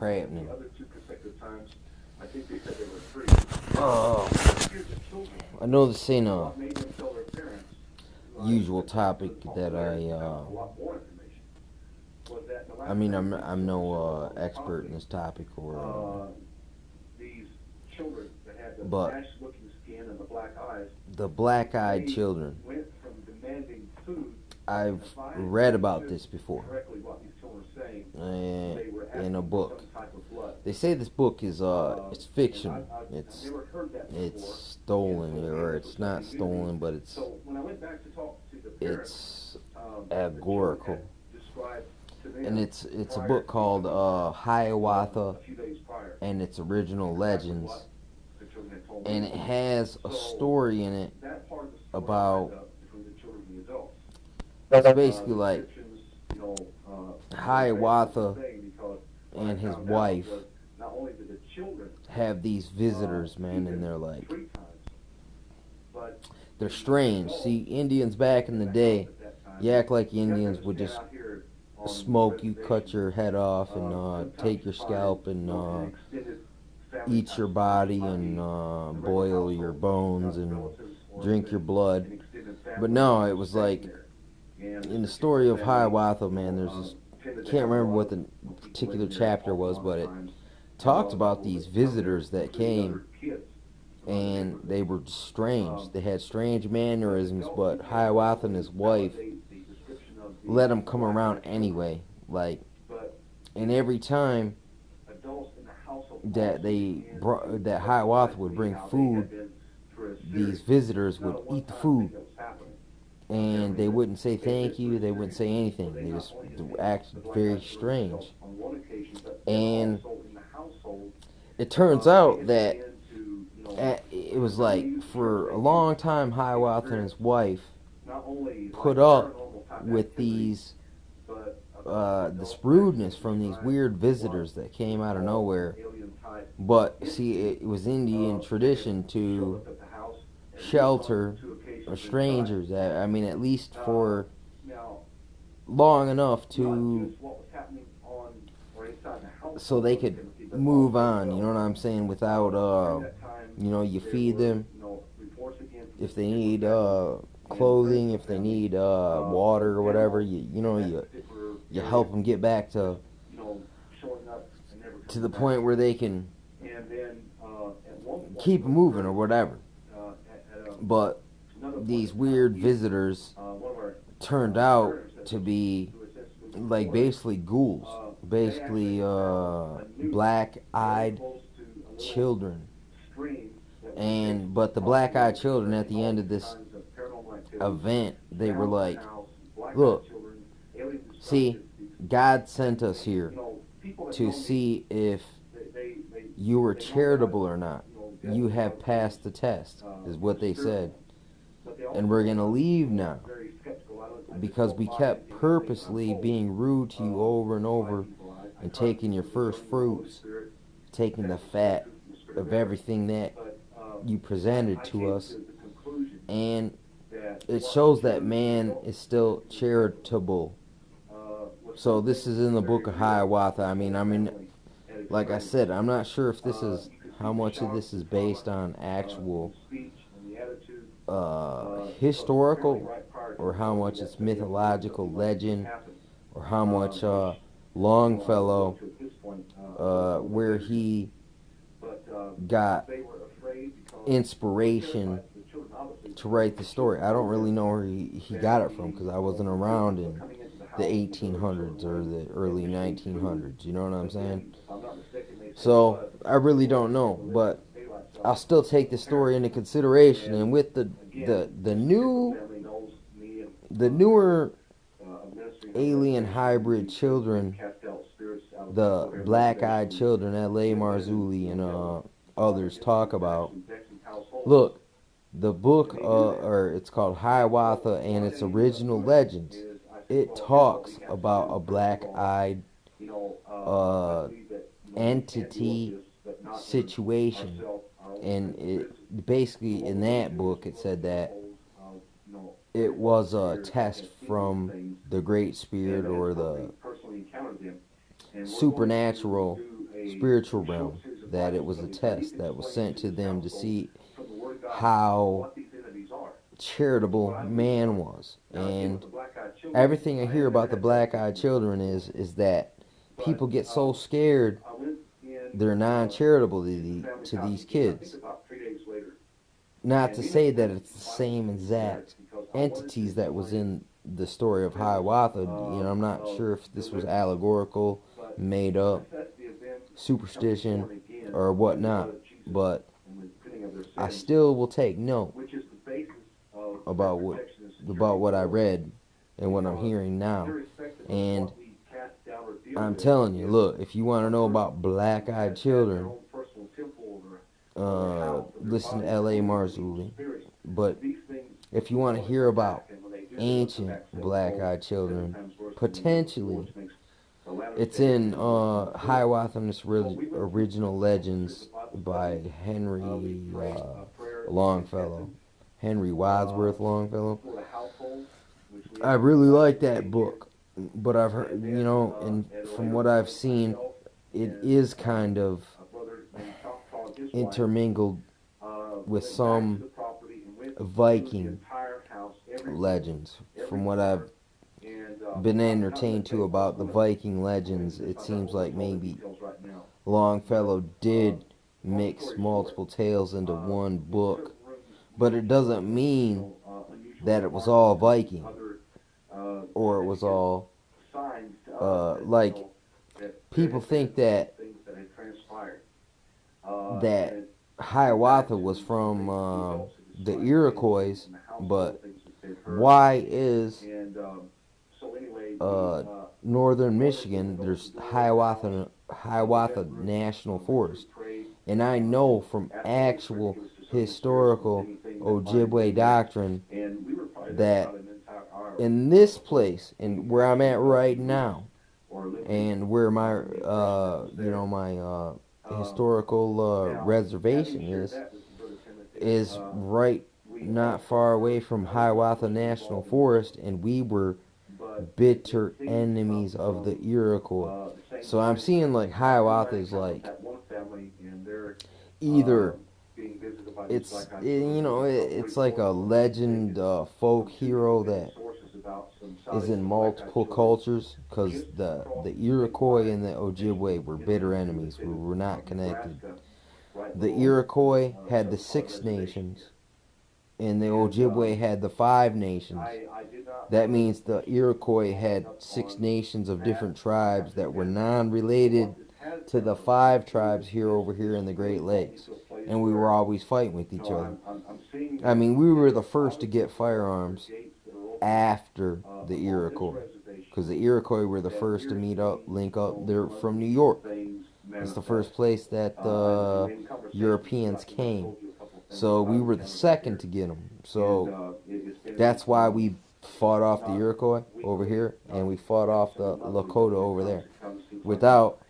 crappening. I know this ain't a usual topic that I mean, I'm no expert in this topic, but the black-eyed children. I've read about this before in a book. They say this book is it's fiction. It's stolen, or it's not stolen, but it's allegorical. And it's a book called Hiawatha and its original legends, and it has a story in it about, it's basically like Hiawatha and his wife have these visitors, man, and they're strange. See, Indians back in the day, you act like Indians would just smoke you, cut your head off, and take your scalp, and eat your body, and boil your bones, and drink your blood. But no, it was like, in the story of Hiawatha, man, there's this, can't remember what the particular chapter was, but it talked about these visitors that came, and they were strange. They had strange mannerisms, but Hiawatha and his wife let them come around anyway. Like, and every time that that Hiawatha would bring food, these visitors would eat the food, and they wouldn't say thank you. They wouldn't say anything. They just acted very strange. And it turns out that it was like, for a long time, Hiawatha and his wife put up with this rudeness from these weird visitors that came out of nowhere. But see, it was Indian tradition to shelter strangers. I mean, at least for long enough so they could move on. You know what I'm saying? Without you feed them if they need clothing, if they need water or whatever. You help them get back to the point where they can keep moving or whatever. But these weird visitors turned out to be like basically ghouls, basically black-eyed children. But the black-eyed children, at the end of this event, they were like, look, see, God sent us here to see if you were charitable or not. You have passed the test, is what they said. And we're going to leave now, because we kept purposely being rude to you over and over, and taking your first fruits, taking the fat of everything that you presented to us. And it shows that man is still charitable. So this is in the book of Hiawatha. I mean, like I said, I'm not sure if this is, how much of this is based on actual historical, or how much it's mythological legend, or how much Longfellow, where he got inspiration to write the story. I don't really know where he got it from, because I wasn't around in the 1800s or the early 1900s. You know what I'm saying? So I really don't know, but I'll still take the story into consideration. And with the newer alien hybrid children, the black-eyed children that Leigh Marzulli and others talk about. Look, the book, or it's called Hiawatha and its original legends. It talks about a black-eyed entity situation, and it basically, in that book, it said that it was a test from the Great Spirit, or the supernatural spiritual realm, that it was a test that was sent to them to see how charitable man was. And everything I hear about the black-eyed children is that people get so scared they're non-charitable to these kids. Not to say that it's the same exact entities that was in the story of Hiawatha. I'm not sure if this was allegorical, made up, superstition, or whatnot. But I still will take note about what I read and what I'm hearing now. And I'm telling you, look, if you want to know about black-eyed children, listen to L.A. Marzulli. But if you want to hear about ancient black-eyed children, potentially, it's in Hiawatha's Original Legends by Henry Longfellow. Henry Wadsworth Longfellow. I really like that book, but I've heard, and from what I've seen, it is kind of intermingled with some Viking legends. From what I've been entertained to about the Viking legends, it seems like maybe Longfellow did mix multiple tales into one book, but it doesn't mean that it was all Viking or it was all like people think that Hiawatha was from the Iroquois, but why is northern Michigan, there's Hiawatha National Forest? And I know from actual historical Ojibwe doctrine that in this place, and where I'm at right now, and where my my historical reservation is right not far away from Hiawatha National Forest, and we were bitter enemies of the Iroquois. So I'm seeing like Hiawatha is like either it's like a legend folk hero that is in multiple cultures, because the Iroquois and the Ojibwe were bitter enemies. We were not connected. The Iroquois had the 6 nations, and the Ojibwe had the 5 nations. That means the Iroquois had 6 nations of different tribes that were non-related to the 5 tribes over here in the Great Lakes, and we were always fighting with each other. I mean, we were the first to get firearms after the Iroquois, because the Iroquois were the first to link up. They're from New York. It's the first place that the Europeans came. So we were the second to get them. So that's why we fought off the Iroquois over here, and we fought off the Lakota over there. Without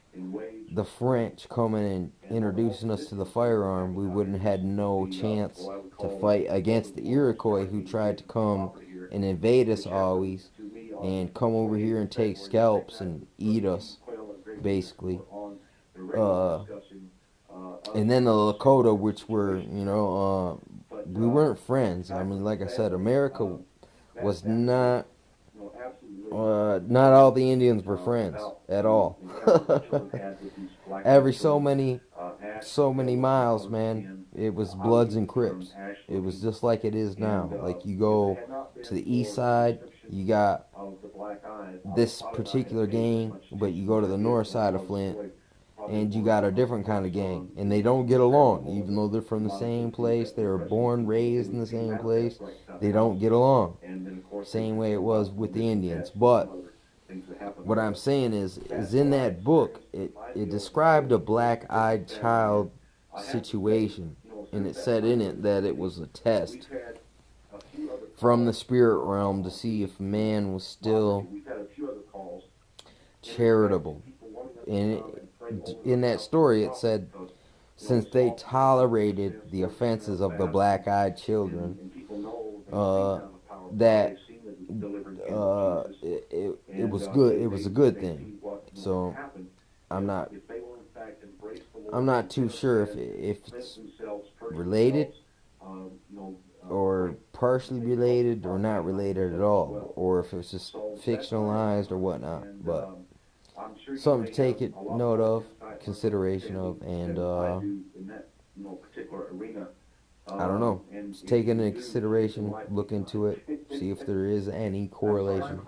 the French coming and introducing us to the firearm, we wouldn't have had no chance to fight against the Iroquois, who tried to come and invade us always and come over here and take scalps and eat us, basically. And then the Lakota, which were, we weren't friends. I mean, like I said, America was not all the Indians were friends at all. Every so many miles, man, it was Bloods and Crips. It was just like it is now. Like, you go to the east side, you got this particular gang, but you go to the north side of Flint, and you got a different kind of gang, and they don't get along. Even though they're from the same place, they were born, raised in the same place, they don't get along. Same way it was with the Indians. But what I'm saying is in that book, it described a black-eyed child situation, and it said in it that it was a test from the spirit realm to see if man was still charitable. And in that story, it said, since they tolerated the offenses of the black-eyed children, that it was good. It was a good thing. So I'm not I'm not too sure if it's related or partially related or not related at all, or if it's just fictionalized or whatnot. But something to take it note of, consideration of, and I don't know. Just take it into consideration, look into it, see if there is any correlation.